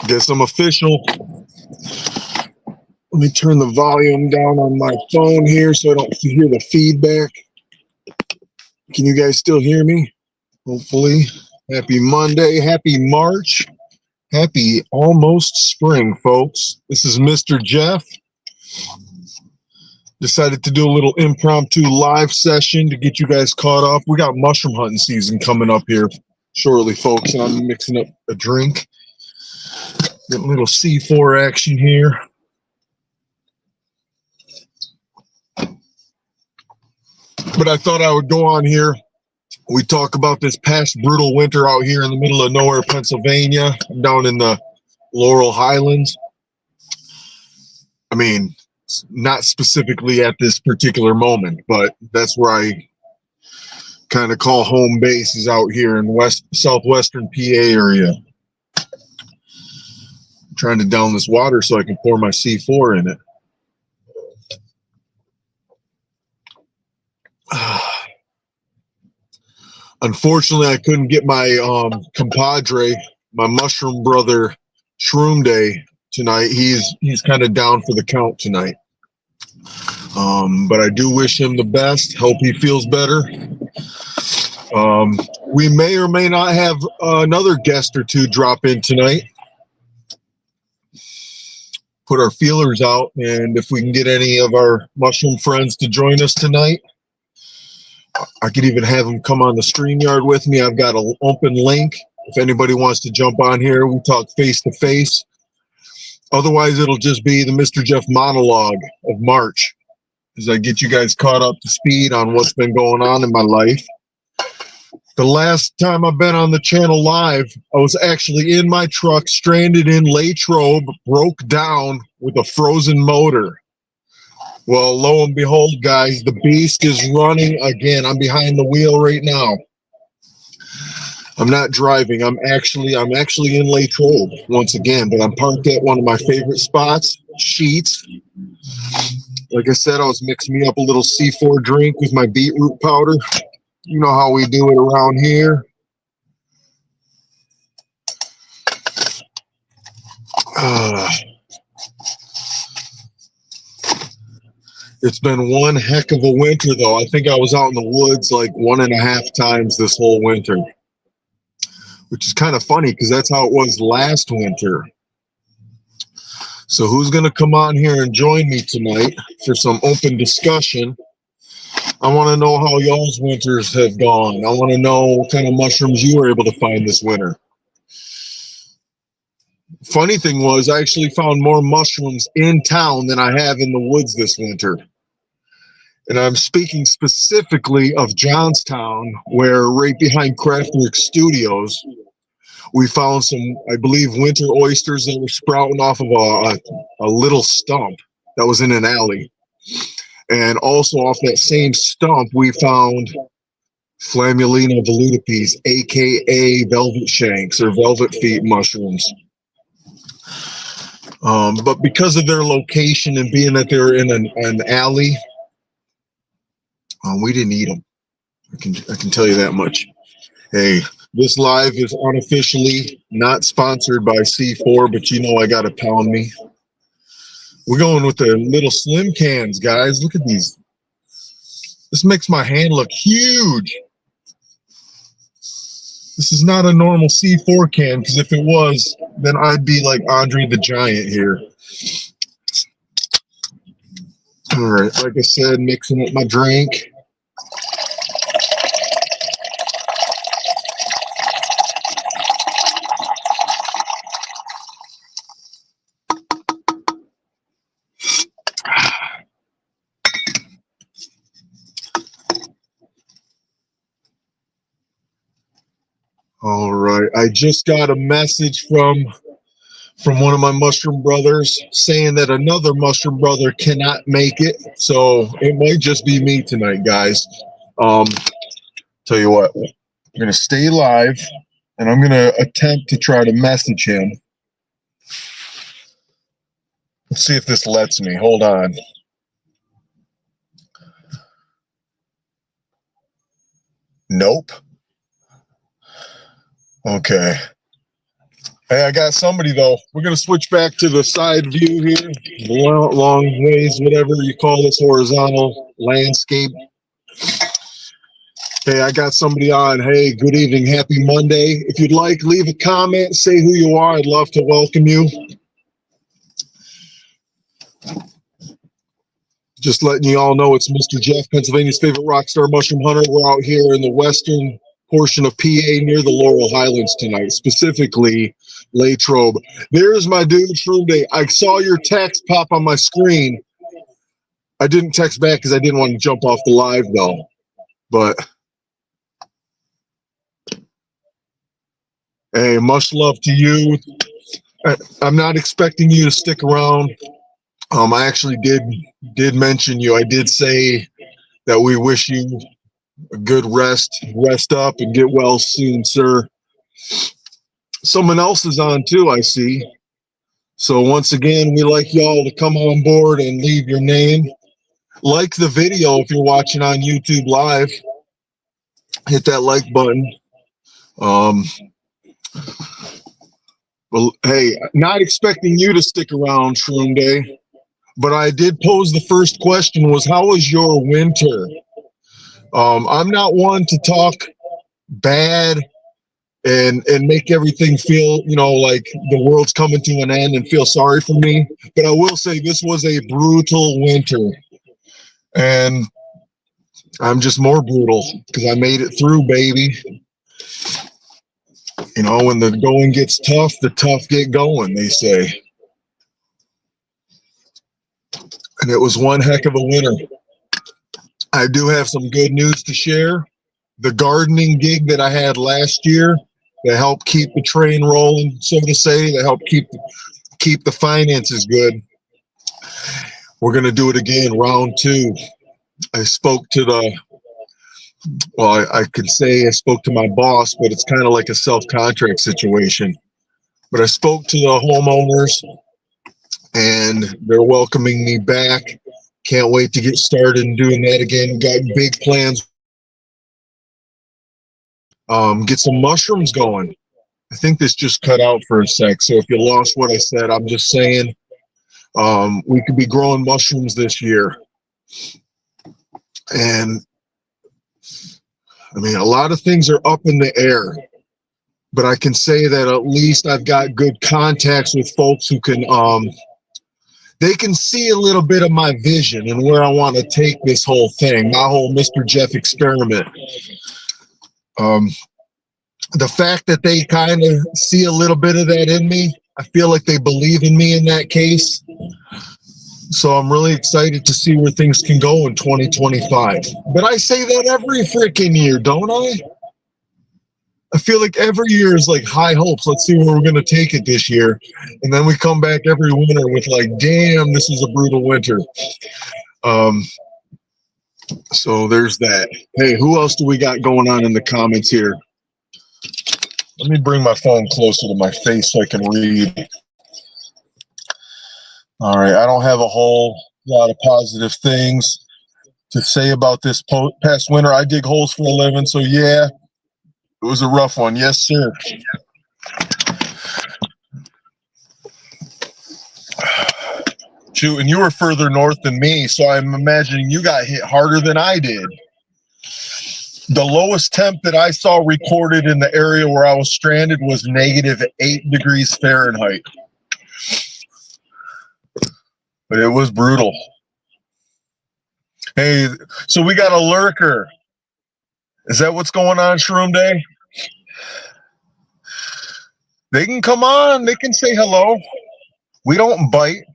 Guess I'm official. Let me turn the volume down on my phone here so I don't hear the feedback. Can you guys still hear me? Hopefully. Happy Monday. Happy March. Happy almost spring, folks. This is Mr. Jeff. Decided to do a little impromptu live session to get you guys caught up. We got mushroom hunting season coming up here shortly, folks. And I'm mixing up a drink. Getting a little C4 action here. But I thought I would go on here. We talk about this past brutal winter out here in the middle of nowhere, Pennsylvania. I'm down in the Laurel Highlands. I mean, not specifically at this particular moment, but that's where I kind of call home base, is out here in southwestern PA area. I'm trying to down this water so I can pour my C4 in it. Unfortunately, I couldn't get my compadre, my mushroom brother, Shroom Day tonight. He's kind of down for the count tonight. But I do wish him the best. Hope he feels better. We may or may not have another guest or two drop in tonight. Put our feelers out, and if we can get any of our mushroom friends to join us tonight, I could even have them come on the StreamYard with me. I've got an open link. If anybody wants to jump on here, we talk face to face. Otherwise, it'll just be the Mr. Jeff monologue of March as I get you guys caught up to speed on what's been going on in my life. The last time I've been on the channel live, I was actually in my truck, stranded in Latrobe, broke down with a frozen motor. Well, lo and behold, guys, the beast is running again. I'm behind the wheel right now. I'm not driving. I'm actually in Latrobe once again, but I'm parked at one of my favorite spots, Sheets. Like I said, I was mixing me up a little C4 drink with my beetroot powder. You know how we do it around here. It's been one heck of a winter, though. I think I was out in the woods like 1.5 times this whole winter, which is kind of funny because that's how it was last winter. So who's going to come on here and join me tonight for some open discussion? I want to know how y'all's winters have gone. I want to know what kind of mushrooms you were able to find this winter. Funny thing was, I actually found more mushrooms in town than I have in the woods this winter. And I'm speaking specifically of Johnstown, where right behind Craftwork Studios, we found some, I believe, winter oysters that were sprouting off of a little stump that was in an alley. And also off that same stump, we found Flammulina velutipes, aka velvet shanks or velvet feet mushrooms. But because of their location and being that they're in an alley, we didn't eat them. I can tell you that much. Hey, this live is unofficially not sponsored by C4, but you know I got to pound me. We're going with the little slim cans, guys. Look at these. This makes my hand look huge. This is not a normal C4 can, because if it was, then I'd be like Andre the Giant here. All right, like I said, mixing up my drink. All right, I just got a message from one of my mushroom brothers saying that another mushroom brother cannot make it, so it might just be me tonight, guys. Tell you what, I'm gonna stay live and I'm gonna attempt to try to message him. Let's see if this lets me. Hold on. Nope. Okay. Hey, I got somebody though. We're gonna switch back to the side view here. Long ways, whatever you call this horizontal landscape. Hey, I got somebody on. Hey, good evening. Happy Monday. If you'd like, leave a comment, say who you are. I'd love to welcome you. Just letting you all know it's Mr. Jeff, Pennsylvania's favorite rock star mushroom hunter. We're out here in the western portion of PA near the Laurel Highlands tonight, specifically Latrobe. There's my dude, Shroom Day. I saw your text pop on my screen. I didn't text back because I didn't want to jump off the live though. But hey, much love to you. I'm not expecting you to stick around. I actually did mention you. I did say that we wish you a good rest up, and get well soon, sir. Someone else is on too, I see. So once again, we like y'all to come on board and leave your name. Like the video if you're watching on YouTube Live. Hit that like button. Well, hey, not expecting you to stick around, Shroom Day, but I did pose the first question was, how was your winter? I'm not one to talk bad and make everything feel, like the world's coming to an end and feel sorry for me. But I will say this was a brutal winter, and I'm just more brutal because I made it through, baby. When the going gets tough, the tough get going, they say. And it was one heck of a winter. I do have some good news to share. The gardening gig that I had last year that helped keep the train rolling, so to say, that helped keep the finances good. We're going to do it again, round 2. I spoke to I could say I spoke to my boss, but it's kind of like a self-contract situation. But I spoke to the homeowners, and they're welcoming me back. Can't wait to get started and doing that again. Got big plans. Get some mushrooms going. I think this just cut out for a sec. So if you lost what I said, I'm just saying we could be growing mushrooms this year. And I mean, a lot of things are up in the air, but I can say that at least I've got good contacts with folks who can, they can see a little bit of my vision and where I want to take this whole thing, my whole Mr. Jeff experiment. The fact that they kind of see a little bit of that in me, I feel like they believe in me in that case. So I'm really excited to see where things can go in 2025. But I say that every freaking year, don't I? I feel like every year is like high hopes. Let's see where we're going to take it this year. And then we come back every winter with like, damn, this is a brutal winter. So there's that. Hey, who else do we got going on in the comments here? Let me bring my phone closer to my face so I can read. All right, I don't have a whole lot of positive things to say about this past winter. I dig holes for a living, so yeah, it was a rough one. Yes, sir. Shoot, and you were further north than me, so I'm imagining you got hit harder than I did. The lowest temp that I saw recorded in the area where I was stranded was -8 degrees Fahrenheit. But it was brutal. Hey, so we got a lurker. Is that what's going on, Shroom Day? They can come on. They can say hello. We don't bite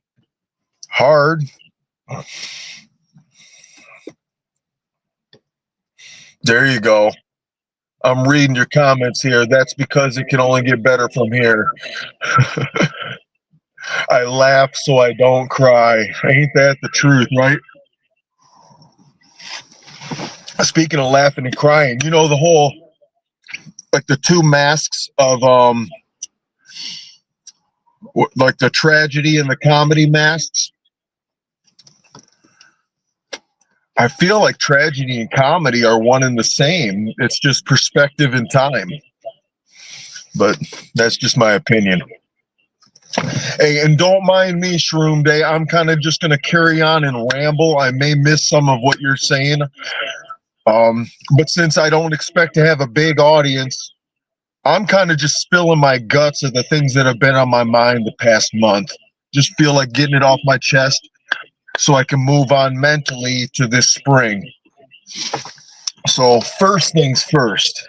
hard. There you go. I'm reading your comments here. That's because it can only get better from here. I laugh so I don't cry. Ain't that the truth, right? Speaking of laughing and crying, the whole, like the two masks of like the tragedy and the comedy masks. I feel like tragedy and comedy are one and the same. It's just perspective and time. but that's just my opinion. Hey, and don't mind me, Shroom Day. I'm kind of just going to carry on and ramble. I may miss some of what you're saying. But since I don't expect to have a big audience, I'm kind of just spilling my guts of the things that have been on my mind the past month. Just feel like getting it off my chest so I can move on mentally to this spring. So first things first,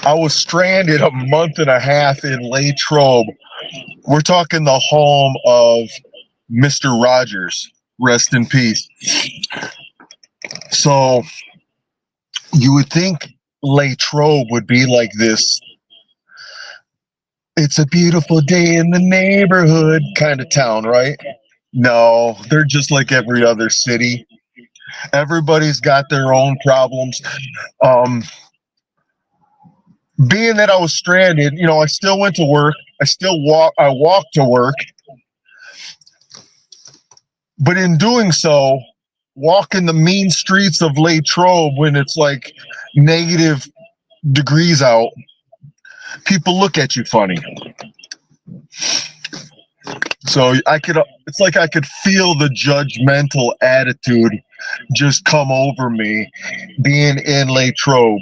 I was stranded a month and a half in Latrobe. We're talking the home of Mr. Rogers. Rest in peace. So you would think Latrobe would be like this, it's a beautiful day in the neighborhood kind of town, right? No, they're just like every other city. Everybody's got their own problems. Being that I was stranded, I still went to work. I walked to work. But in doing so, walking the mean streets of Latrobe when it's like negative degrees out, people look at you funny. So it's like I could feel the judgmental attitude just come over me being in Latrobe.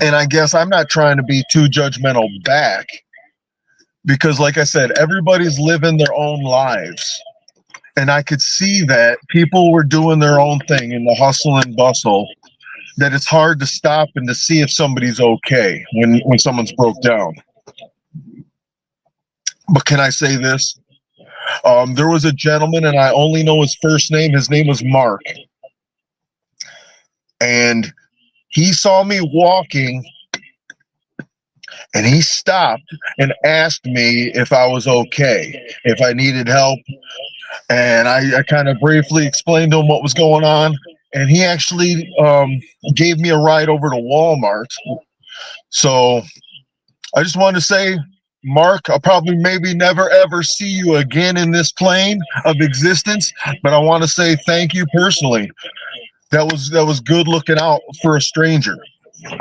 And I guess I'm not trying to be too judgmental back because, like I said, everybody's living their own lives. And I could see that people were doing their own thing in the hustle and bustle, that it's hard to stop and to see if somebody's okay when someone's broke down. But can I say this? There was a gentleman, and I only know his first name. His name was Mark. And he saw me walking, and he stopped and asked me if I was okay, if I needed help. And I kind of briefly explained to him what was going on. And he actually gave me a ride over to Walmart. So I just wanted to say, Mark, I'll probably maybe never ever see you again in this plane of existence, but I want to say thank you personally. That was good looking out for a stranger.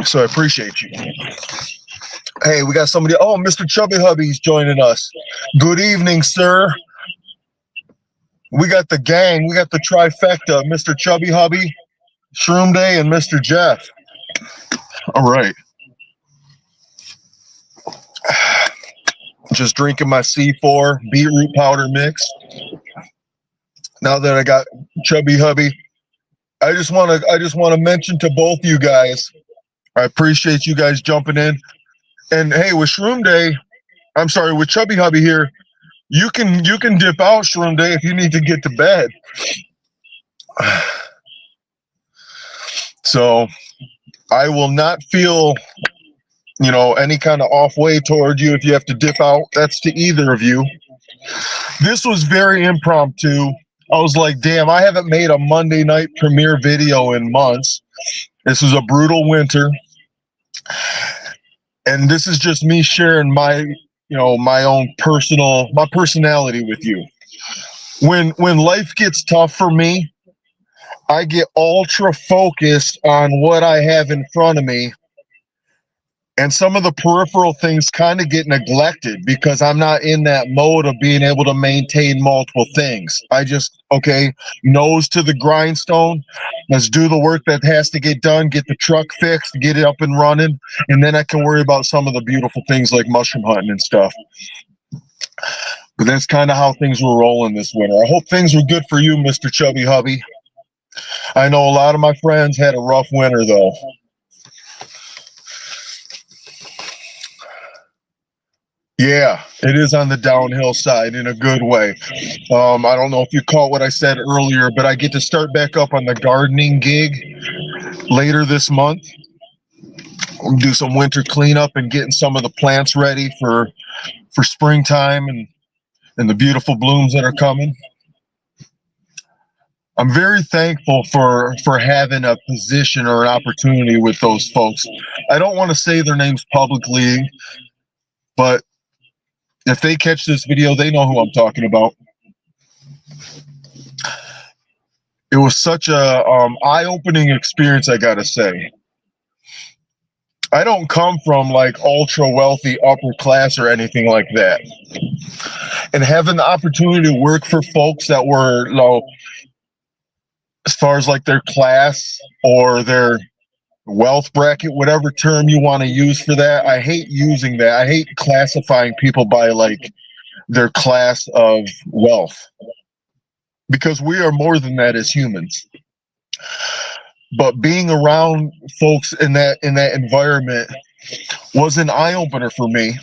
So I appreciate you. Hey, we got somebody. Oh, Mr. Chubby Hubby's joining us. Good evening, sir. We got the gang. We got the trifecta, Mr. Chubby Hubby, Shroom Day, and Mr. Jeff. All right. Just drinking my C4 beetroot powder mix. Now that I got Chubby Hubby, I just want to mention to both you guys, I appreciate you guys jumping in. And hey, with Shroom Day, I'm sorry, with Chubby Hubby here, you can dip out, Shroom Day, if you need to get to bed. So I will not feel, any kind of off way toward you if you have to dip out. That's to either of you. This was very impromptu. I was like, damn, I haven't made a Monday night premiere video in months. This was a brutal winter. And this is just me sharing my personality with you. When life gets tough for me, I get ultra focused on what I have in front of me. And some of the peripheral things kind of get neglected because I'm not in that mode of being able to maintain multiple things. I just, nose to the grindstone. Let's do the work that has to get done, get the truck fixed, get it up and running. And then I can worry about some of the beautiful things like mushroom hunting and stuff. But that's kind of how things were rolling this winter. I hope things were good for you, Mr. Chubby Hubby. I know a lot of my friends had a rough winter, though. Yeah, it is on the downhill side in a good way. I don't know if you caught what I said earlier, but I get to start back up on the gardening gig later this month. We'll do some winter cleanup and getting some of the plants ready for springtime and the beautiful blooms that are coming. I'm very thankful for having a position or an opportunity with those folks. I don't want to say their names publicly, but if they catch this video, they know who I'm talking about. It was such a eye-opening experience, I gotta say. I don't come from like ultra wealthy upper class or anything like that. And having the opportunity to work for folks that were low, as far as like their class or their wealth bracket, whatever term you want to use for that, I hate using that. I hate classifying people by like their class of wealth, because we are more than that as humans. But being around folks in that environment was an eye opener for me.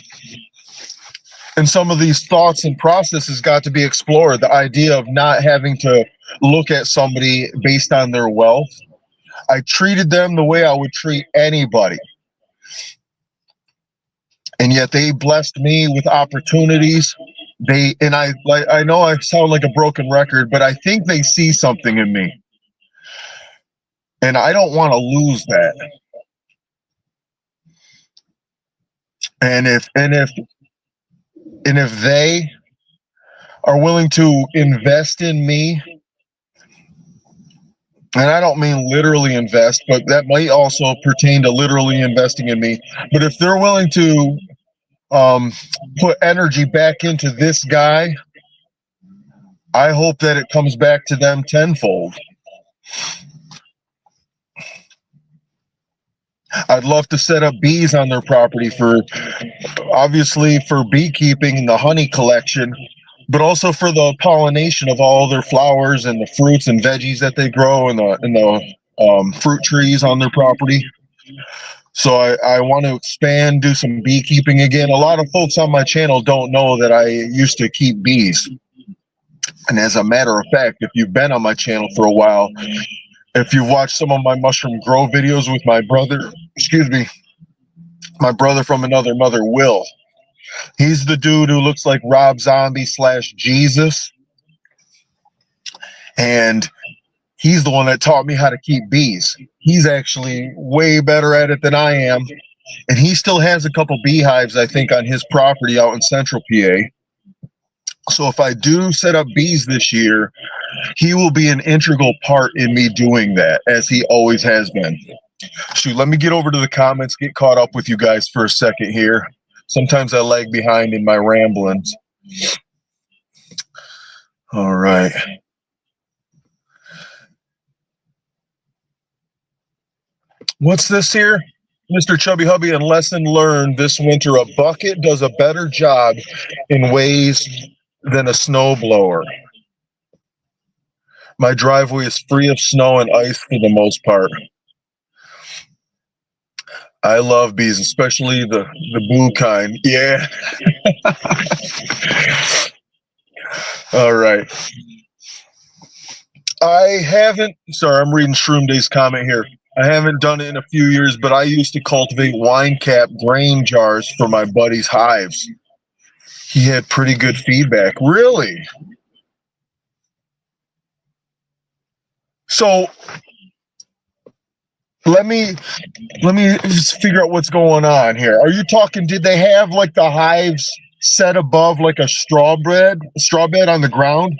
And some of these thoughts and processes got to be explored. The idea of not having to look at somebody based on their wealth. I treated them the way I would treat anybody. And yet they blessed me with opportunities. I know I sound like a broken record, but I think they see something in me. And I don't want to lose that. And if they are willing to invest in me, and I don't mean literally invest, but that might also pertain to literally investing in me. But if they're willing to put energy back into this guy, I hope that it comes back to them tenfold. I'd love to set up bees on their property obviously for beekeeping and the honey collection, but also for the pollination of all their flowers and the fruits and veggies that they grow and the fruit trees on their property. So I want to expand, do some beekeeping again. A lot of folks on my channel don't know that I used to keep bees. And as a matter of fact, if you've been on my channel for a while, if you've watched some of my mushroom grow videos with my brother, my brother from another mother, Will, he's the dude who looks like Rob Zombie / Jesus. And he's the one that taught me how to keep bees. He's actually way better at it than I am. And he still has a couple beehives, I think, on his property out in central PA. So if I do set up bees this year, he will be an integral part in me doing that, as he always has been. Shoot, let me get over to the comments, get caught up with you guys for a second here. Sometimes I lag behind in my ramblings. All right. What's this here? Mr. Chubby Hubby, and lesson learned this winter, a bucket does a better job in ways than a snowblower. My driveway is free of snow and ice for the most part. I love bees, especially the blue kind. Yeah. All right. Sorry, I'm reading Shroom Day's comment here. I haven't done it in a few years, but I used to cultivate wine cap grain jars for my buddy's hives. He had pretty good feedback. Really? So let me just figure out what's going on here. Are you talking, did they have like the hives set above like a straw bed on the ground?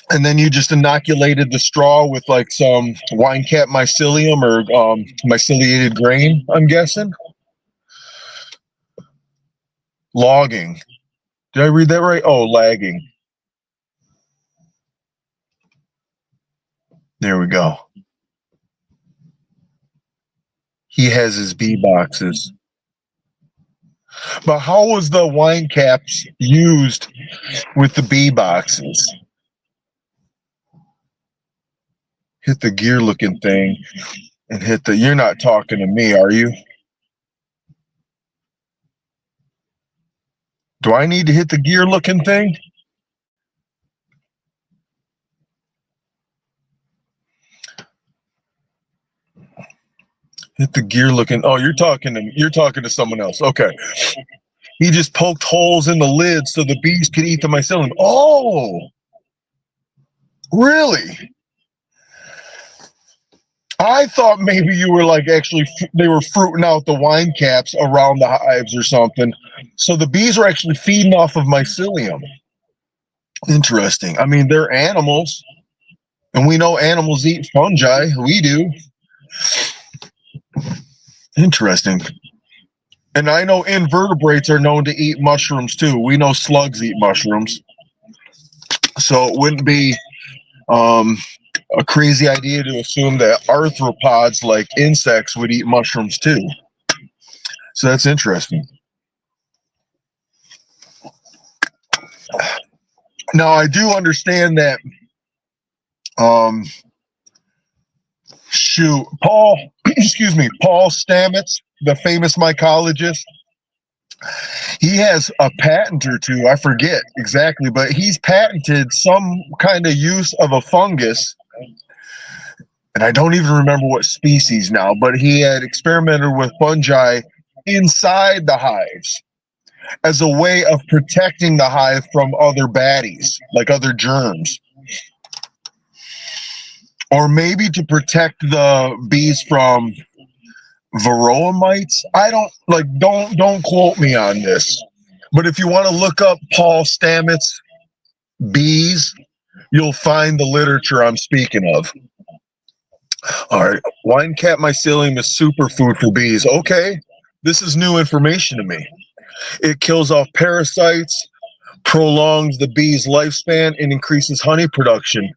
And then you just inoculated the straw with like some wine cap mycelium or myceliated grain, I'm guessing? Logging. Did I read that right? Oh, lagging. There we go. He has his bee boxes. But how was the wine caps used with the bee boxes? Hit the gear looking thing and you're not talking to me, are you? Do I need to hit the gear looking thing? Hit the gear looking. Oh, you're talking to someone else. Okay. He just poked holes in the lid so the bees could eat the mycelium. Oh, really? I thought maybe you were like they were fruiting out the wine caps around the hives or something. So the bees are actually feeding off of mycelium. Interesting. I mean, they're animals, and we know animals eat fungi. We do. Interesting. And I know invertebrates are known to eat mushrooms too. We know slugs eat mushrooms. So it wouldn't be a crazy idea to assume that arthropods, like insects, would eat mushrooms too. So that's interesting. Now, I do understand that, Paul, excuse me, Paul Stamets, the famous mycologist, he has a patent or two. I forget exactly, but he's patented some kind of use of a fungus, and I don't even remember what species now, but he had experimented with fungi inside the hives as a way of protecting the hive from other baddies, like other germs. Or maybe to protect the bees from varroa mites. I don't quote me on this. But if you want to look up Paul Stamets bees, you'll find the literature I'm speaking of. All right, wine cat mycelium is superfood for bees. Okay, this is new information to me. It kills off parasites, prolongs the bee's lifespan, and increases honey production.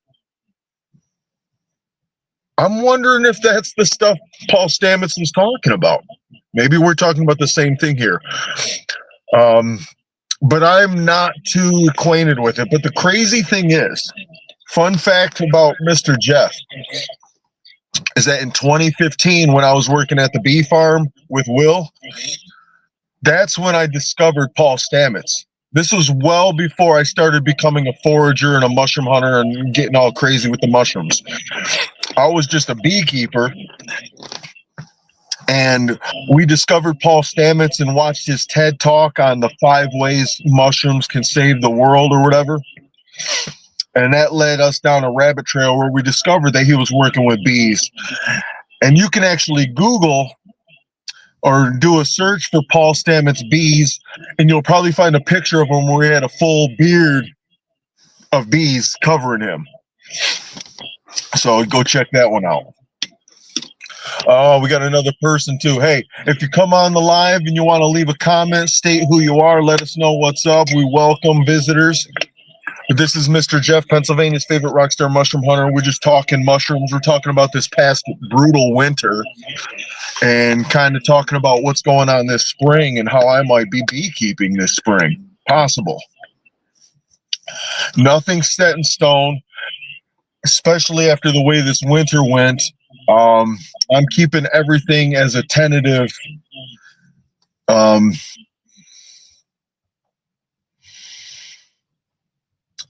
I'm wondering if that's the stuff Paul Stamets was talking about. Maybe we're talking about the same thing here. But I'm not too acquainted with it. But the crazy thing is, fun fact about Mr. Jeff is that in 2015, when I was working at the bee farm with Will, that's when I discovered Paul Stamets. This was well before I started becoming a forager and a mushroom hunter and getting all crazy with the mushrooms. I was just a beekeeper, and we discovered Paul Stamets and watched his TED talk on the 5 ways mushrooms can save the world or whatever. And that led us down a rabbit trail where we discovered that he was working with bees. And you can actually Google or do a search for Paul Stamets bees, and you'll probably find a picture of him where he had a full beard of bees covering him. So go check that one out. Oh, we got another person too. Hey, if you come on the live and you want to leave a comment, state who you are, let us know what's up. We welcome visitors. This is Mr. Jeff, Pennsylvania's favorite rockstar mushroom hunter. We're just talking mushrooms. We're talking about this past brutal winter and kind of talking about what's going on this spring and how I might be beekeeping this spring. Possible. Nothing's set in stone, especially after the way this winter went. I'm keeping everything as a tentative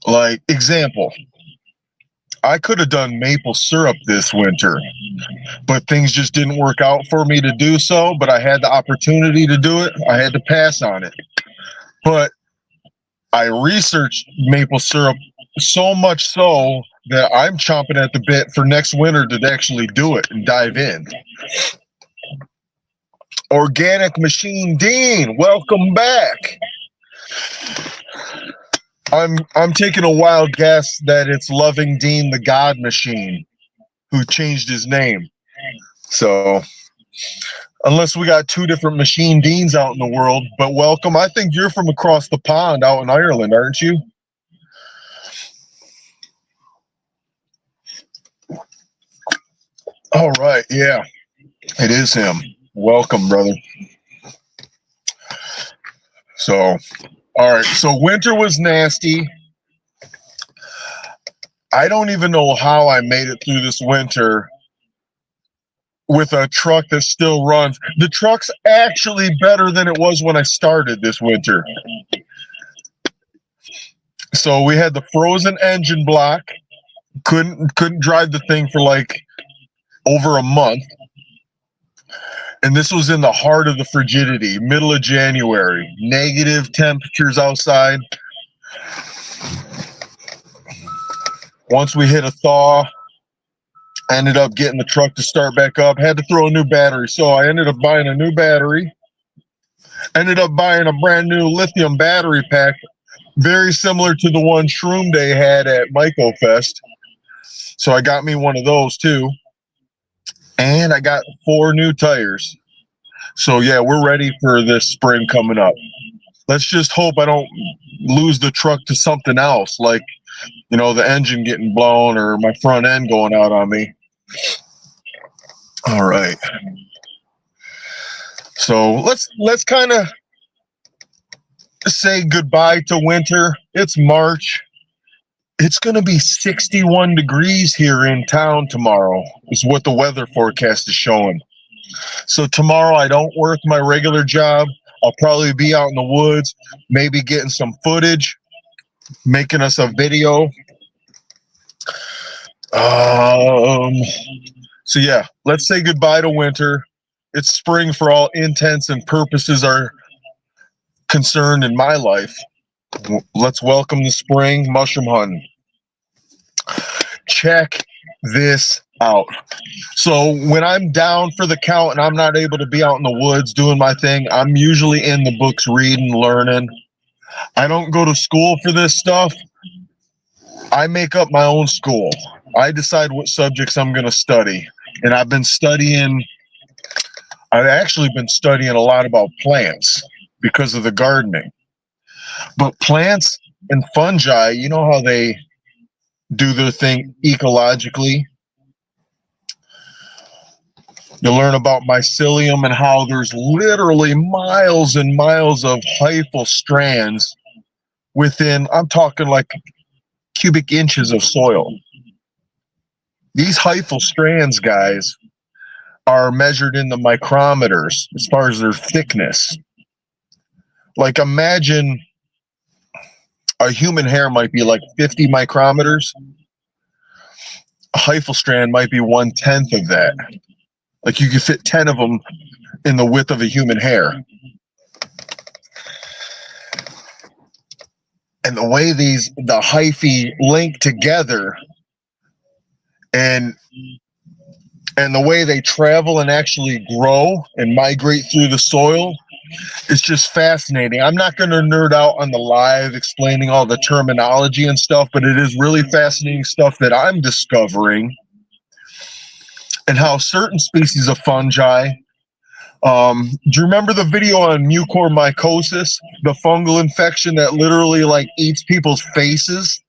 like example. I could have done maple syrup this winter, but things just didn't work out for me to do so. But I had the opportunity to do it. I had to pass on it. But I researched maple syrup so much so that I'm chomping at the bit for next winter to actually do it and dive in. Organic Machine Dean, welcome back. I'm taking a wild guess that it's Loving Dean the God Machine who changed his name. So unless we got 2 different Machine Deans out in the world, but welcome. I think you're from across the pond out in Ireland, aren't you? All right, yeah, it is him. Welcome, brother. So, all right, so winter was nasty. I don't even know how I made it through this winter with a truck that still runs. The truck's actually better than it was when I started this winter. So we had the frozen engine block. Couldn't drive the thing for like over a month. And this was in the heart of the frigidity, middle of January, negative temperatures outside. Once we hit a thaw, I ended up getting the truck to start back up, had to throw a new battery. So I ended up buying a new battery, ended up buying a brand new lithium battery pack, very similar to the one Shroom Day had at Myco Fest. So I got me one of those too. And I got 4 new tires. So yeah, we're ready for this spring coming up. Let's just hope I don't lose the truck to something else, like, you know, the engine getting blown or my front end going out on me. All right. So let's kind of say goodbye to winter. It's March. It's going to be 61 degrees here in town tomorrow, is what the weather forecast is showing. So tomorrow I don't work my regular job. I'll probably be out in the woods, maybe getting some footage, making us a video. So yeah, let's say goodbye to winter. It's spring for all intents and purposes are concerned in my life. Let's welcome the spring mushroom hunting. Check this out. So when I'm down for the count and I'm not able to be out in the woods doing my thing, I'm usually in the books reading, learning. I don't go to school for this stuff. I make up my own school. I decide what subjects I'm going to study. And I've actually been studying a lot about plants because of the gardening. But plants and fungi, you know how they do their thing ecologically. You learn about mycelium and how there's literally miles and miles of hyphal strands within, I'm talking like cubic inches of soil. These hyphal strands, guys, are measured in the micrometers as far as their thickness. Like imagine a human hair might be like 50 micrometers. A hyphal strand might be 1/10 of that. Like you could fit 10 of them in the width of a human hair. And the way the hyphae link together and the way they travel and actually grow and migrate through the soil is just fascinating. I'm not going to nerd out on the live explaining all the terminology and stuff, but it is really fascinating stuff that I'm discovering, and how certain species of fungi, do you remember the video on mucormycosis, the fungal infection that literally like eats people's faces?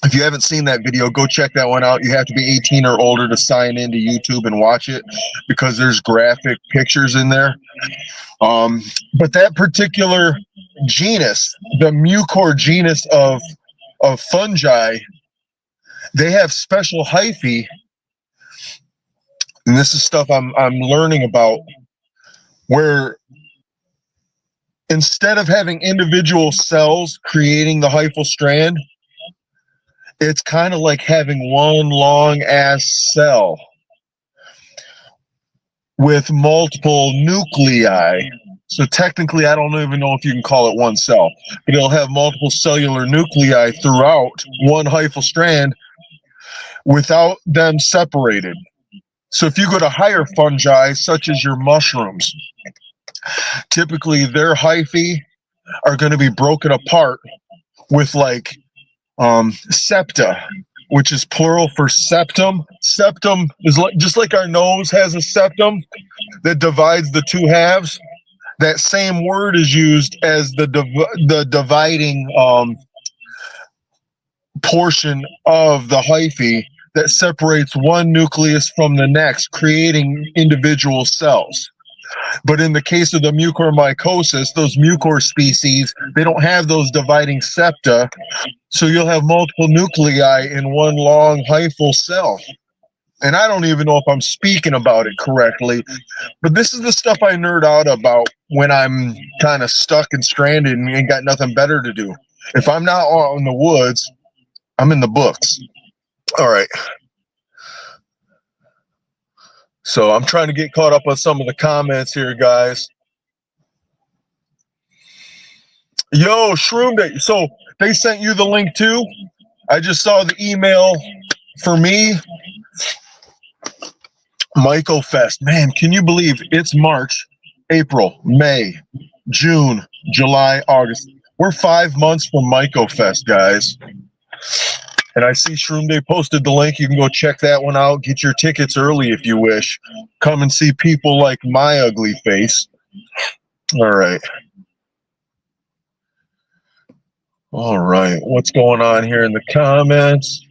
If you haven't seen that video, go check that one out. You have to be 18 or older to sign into YouTube and watch it because there's graphic pictures in there. But that particular genus, the mucor genus of fungi, they have special hyphae, and this is stuff I'm learning about, where instead of having individual cells creating the hyphal strand, it's kind of like having one long ass cell with multiple nuclei. So technically, I don't even know if you can call it one cell, but it'll have multiple cellular nuclei throughout one hyphal strand without them separated. So if you go to higher fungi, such as your mushrooms, typically their hyphae are going to be broken apart with like septa, which is plural for septum. Septum is like, just like our nose has a septum that divides the two halves. That same word is used as the dividing portion of the hyphae that separates one nucleus from the next, creating individual cells. But in the case of the mucormycosis, those mucor species, they don't have those dividing septa, so you'll have multiple nuclei in one long hyphal cell. And I don't even know if I'm speaking about it correctly, but this is the stuff I nerd out about when I'm kind of stuck and stranded and ain't got nothing better to do. If I'm not out in the woods, I'm in the books. All right. So I'm trying to get caught up on some of the comments here, guys. Yo, Shroom Day. So they sent you the link too? I just saw the email for me. MycoFest. Man, can you believe it's March, April, May, June, July, August. We're 5 months from MycoFest, guys. And I see Shroom Day posted the link. You can go check that one out. Get your tickets early if you wish. Come and see people like my ugly face. All right. All right. What's going on here in the comments?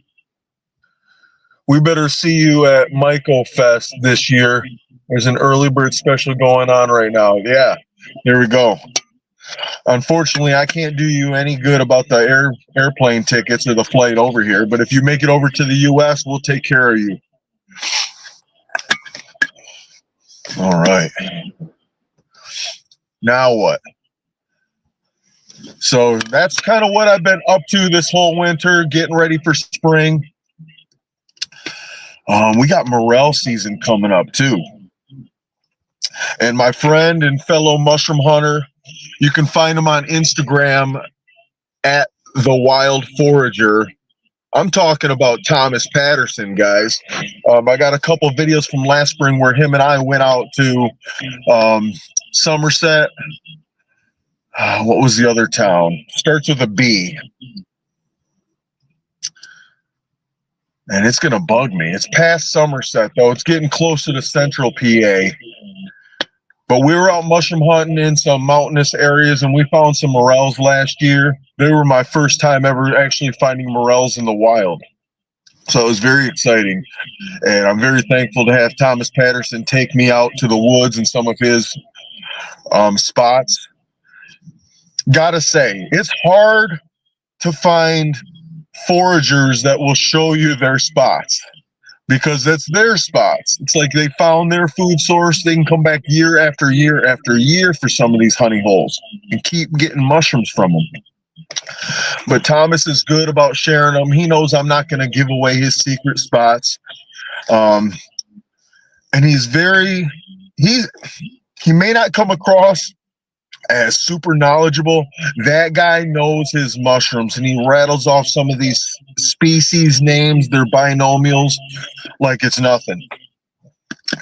We better see you at Myco Fest this year. There's an early bird special going on right now. Yeah, there we go. Unfortunately, I can't do you any good about the airplane tickets or the flight over here, but if you make it over to the U.S., we'll take care of you. All right. Now what? So that's kind of what I've been up to this whole winter, getting ready for spring. We got morel season coming up too. And my friend and fellow mushroom hunter, you can find him on Instagram at The Wild Forager. I'm talking about Thomas Patterson, guys. I got a couple of videos from last spring where him and I went out to Somerset. What was the other town? Starts with a B. And it's going to bug me. It's past Somerset, though. It's getting closer to central PA. But we were out mushroom hunting in some mountainous areas, and we found some morels last year. They were my first time ever actually finding morels in the wild. So it was very exciting. And I'm very thankful to have Thomas Patterson take me out to the woods and some of his spots. Gotta say, it's hard to find foragers that will show you their spots, because that's their spots. It's like they found their food source. They can come back year after year after year for some of these honey holes and keep getting mushrooms from them. But Thomas is good about sharing them. He knows I'm not going to give away his secret spots. And he may not come across as super knowledgeable. That guy knows his mushrooms, and he rattles off some of these species names, their binomials, like it's nothing.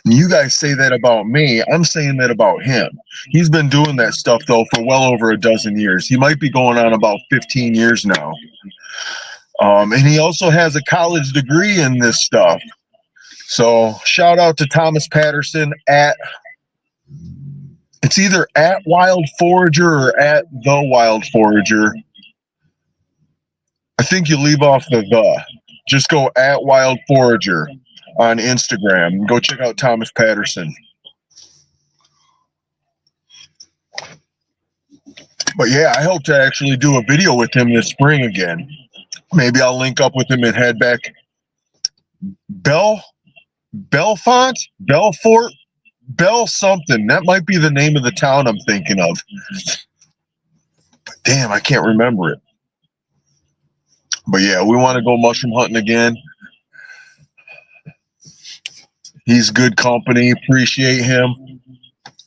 And you guys say that about me. I'm saying that about him. He's been doing that stuff, though, for well over a dozen years. He might be going on about 15 years now. And he also has a college degree in this stuff. So shout out to Thomas Patterson it's either at Wild Forager or at The Wild Forager. I think you leave off the. Just go at Wild Forager on Instagram. Go check out Thomas Patterson. But yeah, I hope to actually do a video with him this spring again. Maybe I'll link up with him and head back. Belfort? Bell something. That might be the name of the town I'm thinking of. But damn, I can't remember it. But yeah, we want to go mushroom hunting again. He's good company. Appreciate him.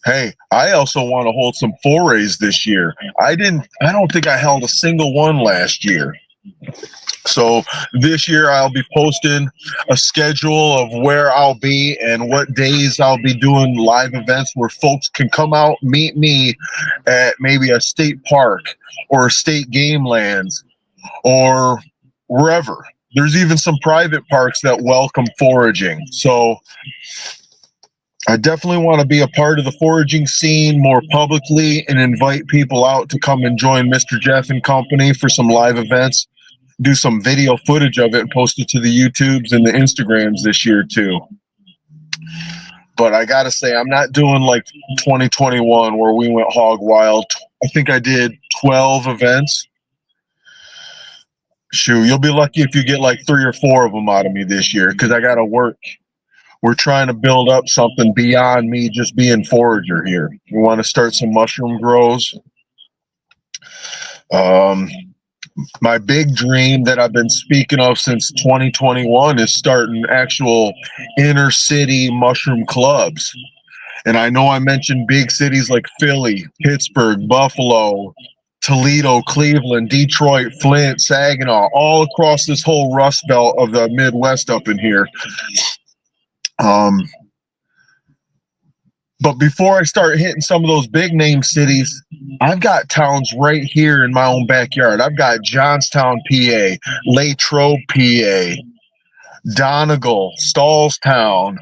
Hey, I also want to hold some forays this year. I don't think I held a single one last year. So this year I'll be posting a schedule of where I'll be and what days I'll be doing live events where folks can come out, meet me at maybe a state park or state game lands or wherever. There's even some private parks that welcome foraging. So I definitely want to be a part of the foraging scene more publicly and invite people out to come and join Mr. Jeff and company for some live events. Do some video footage of it and post it to the YouTubes and the Instagrams this year too. But I gotta say, I'm not doing like 2021 where we went hog wild. I think I did 12 events. Shoot, you'll be lucky if you get like 3 or 4 of them out of me this year, because I gotta work. We're trying to build up something beyond me just being forager here. We want to start some mushroom grows. My big dream that I've been speaking of since 2021 is starting actual inner city mushroom clubs. And I know I mentioned big cities like Philly, Pittsburgh, Buffalo, Toledo, Cleveland, Detroit, Flint, Saginaw, all across this whole Rust Belt of the Midwest up in here. But before I start hitting some of those big name cities, I've got towns right here in my own backyard. I've got Johnstown, PA, Latrobe, PA, Donegal, Stallstown.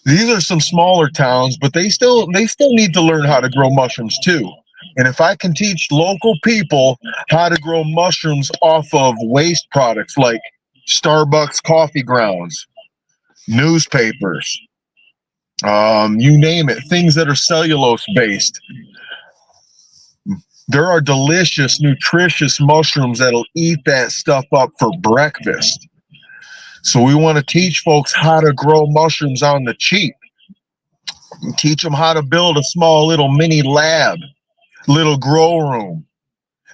These are some smaller towns, but they still need to learn how to grow mushrooms too. And if I can teach local people how to grow mushrooms off of waste products like Starbucks coffee grounds, newspapers, you name it, things that are cellulose based. There are delicious, nutritious mushrooms that'll eat that stuff up for breakfast. So we want to teach folks how to grow mushrooms on the cheap. Teach them how to build a small little mini lab, little grow room,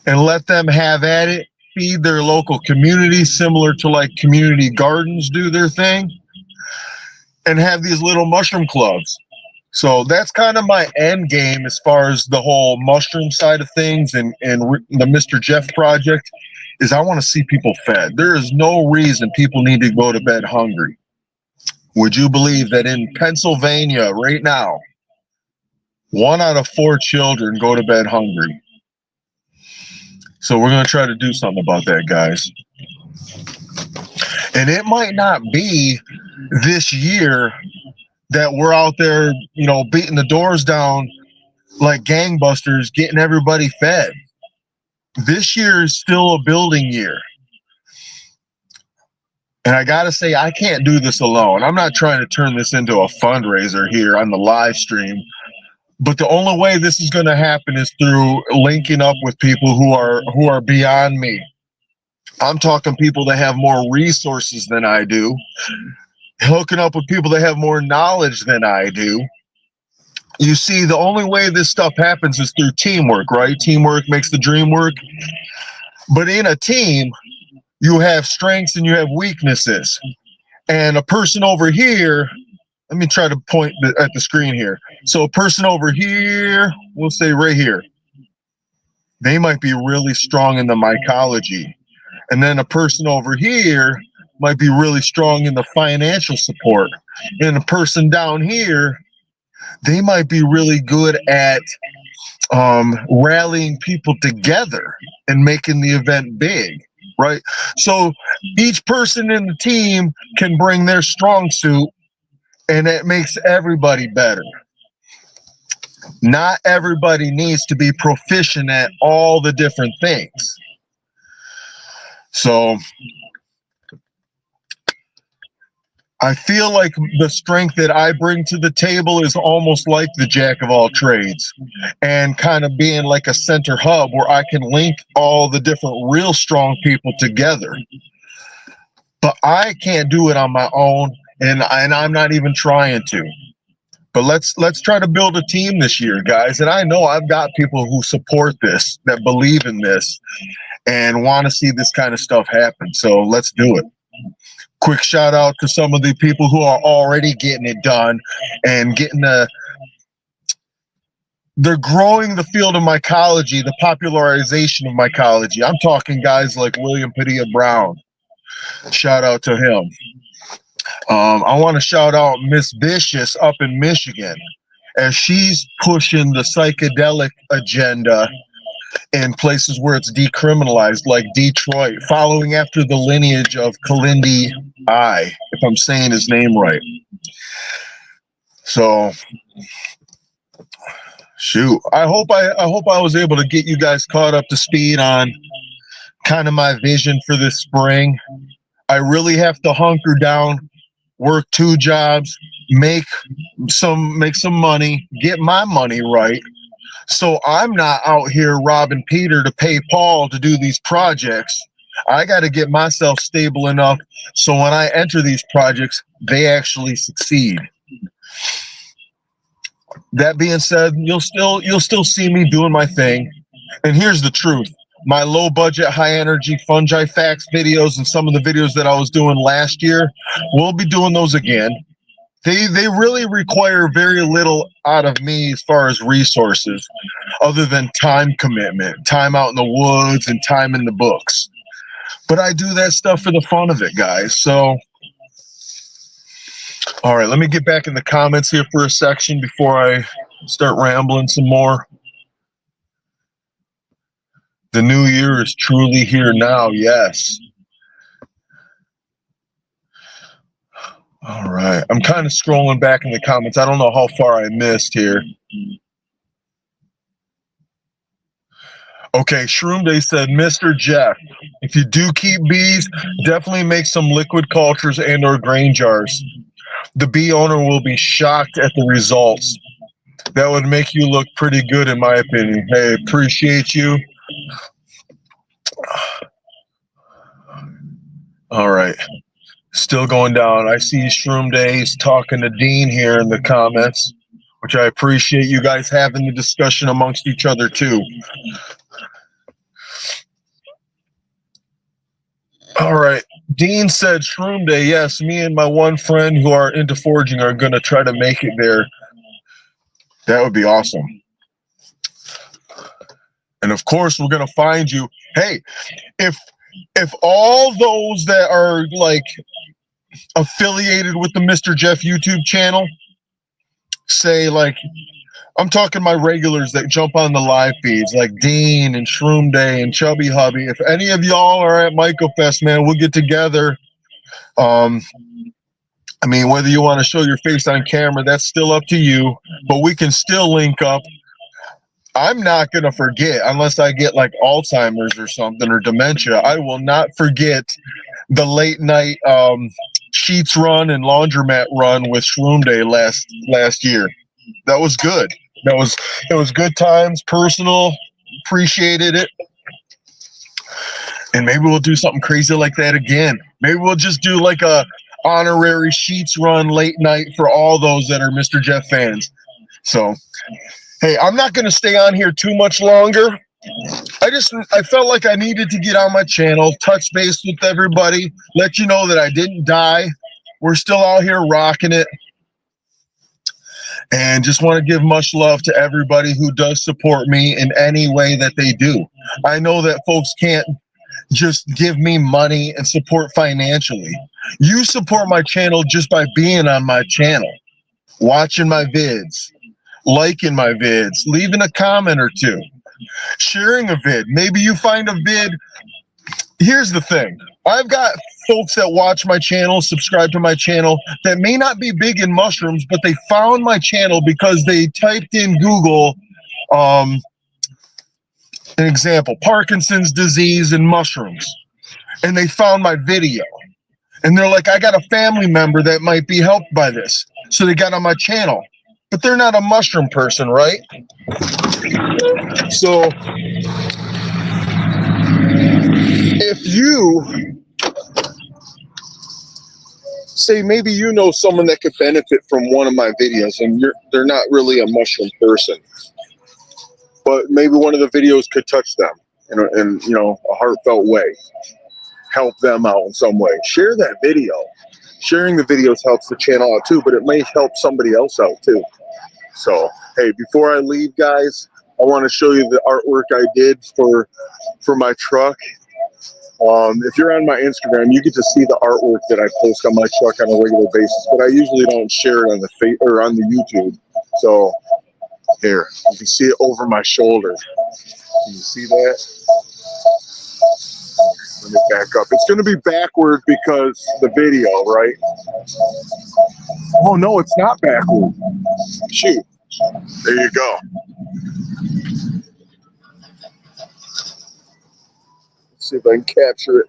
and let them have at it, feed their local community, similar to like community gardens do their thing, and have these little mushroom clubs. So that's kind of my end game as far as the whole mushroom side of things and the Mr. Jeff project is I want to see people fed. There is no reason people need to go to bed hungry. Would you believe that in Pennsylvania right now, 1 out of 4 children go to bed hungry? So we're going to try to do something about that, guys. And it might not be this year that we're out there, beating the doors down like gangbusters, getting everybody fed. This year is still a building year. And I got to say, I can't do this alone. I'm not trying to turn this into a fundraiser here on the live stream. But the only way this is going to happen is through linking up with people who are beyond me. I'm talking people that have more resources than I do, hooking up with people that have more knowledge than I do. You see, the only way this stuff happens is through teamwork, right? Teamwork makes the dream work. But in a team, you have strengths and you have weaknesses. And a person over here, let me try to point at the screen here. So a person over here, we'll say right here, they might be really strong in the mycology. And then a person over here might be really strong in the financial support. And a person down here, they might be really good at rallying people together and making the event big, right? So each person in the team can bring their strong suit, and it makes everybody better. Not everybody needs to be proficient at all the different things. So I feel like the strength that I bring to the table is almost like the jack of all trades, and kind of being like a center hub where I can link all the different real strong people together. But I can't do it on my own, and I'm not even trying to. But let's try to build a team this year, guys. And I know I've got people who support this, that believe in this, and want to see this kind of stuff happen. So let's do it. Quick shout out to some of the people who are already getting it done and they're growing the field of mycology, the popularization of mycology. I'm talking guys like William Padilla Brown. Shout out to him. I want to shout out Miss Vicious up in Michigan, as she's pushing the psychedelic agenda in places where it's decriminalized, like Detroit, following after the lineage of Kalindi I, if I'm saying his name right. So, shoot, I hope I was able to get you guys caught up to speed on kind of my vision for this spring. I really have to hunker down, work 2 jobs, make some money, get my money right. So I'm not out here robbing Peter to pay Paul to do these projects. I got to get myself stable enough so when I enter these projects, they actually succeed. That being said, you'll still see me doing my thing. And here's the truth. My low budget, high energy fungi facts videos and some of the videos that I was doing last year, we'll be doing those again. They really require very little out of me as far as resources, other than time commitment, time out in the woods and time in the books. But I do that stuff for the fun of it, guys. So, all right, let me get back in the comments here for a section before I start rambling some more. The new year is truly here now. Yes. All right. I'm kind of scrolling back in the comments. I don't know how far I missed here. Okay, Shroom Day said, Mr. Jeff, if you do keep bees, definitely make some liquid cultures and or grain jars. The bee owner will be shocked at the results. That would make you look pretty good, in my opinion. Hey, appreciate you. All right. Still going down. I see Shroom Days talking to Dean here in the comments, which I appreciate you guys having the discussion amongst each other too. All right. Dean said Shroom Day. Yes, me and my one friend who are into foraging are going to try to make it there. That would be awesome. And of course, we're going to find you. Hey, if all those that are like affiliated with the Mr. Jeff YouTube channel say, like, I'm talking my regulars that jump on the live feeds, like Dean and Shroom Day and Chubby Hubby. If any of y'all are at MycoFest, man, we'll get together. I mean, whether you want to show your face on camera, that's still up to you, but we can still link up. I'm not going to forget, unless I get like Alzheimer's or something or dementia, I will not forget the late night sheets run and laundromat run with Shroom Day last year. That was good. It was good times, personal, appreciated it. And maybe we'll do something crazy like that again. Maybe we'll just do like a honorary sheets run late night for all those that are Mr. Jeff fans. So, hey, I'm not going to stay on here too much longer. I felt like I needed to get on my channel, touch base with everybody, let you know that I didn't die. We're still out here rocking it. And just want to give much love to everybody who does support me in any way that they do. I know that folks can't just give me money and support financially. You support my channel just by being on my channel, watching my vids, liking my vids, leaving a comment or two, sharing a vid. Maybe you find a vid. Here's the thing. I've got folks that watch my channel, subscribe to my channel, that may not be big in mushrooms, but they found my channel because they typed in Google, an example, Parkinson's disease and mushrooms, and they found my video. And they're like, I got a family member that might be helped by this. So they got on my channel. But they're not a mushroom person, right? So if you say maybe you know someone that could benefit from one of my videos and they're not really a mushroom person, but maybe one of the videos could touch them in you know, a heartfelt way, help them out in some way, share that video. Sharing the videos helps the channel out too, but it may help somebody else out too. So, hey, before I leave, guys, I want to show you the artwork I did for my truck. If you're on my Instagram, you get to see the artwork that I post on my truck on a regular basis, but I usually don't share it on the YouTube. So here, you can see it over my shoulder. Can you see that? Let me back up. It's going to be backward because the video, right? Oh no, it's not backward. Shoot. There you go. Let's see if I can capture it.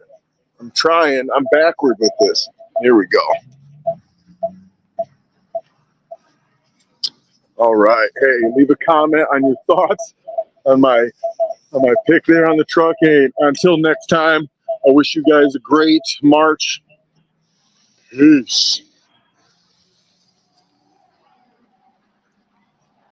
I'm trying. I'm backward with this. Here we go. All right. Hey, leave a comment on your thoughts on my pick there on the truck. Hey, until next time, I wish you guys a great March. Peace.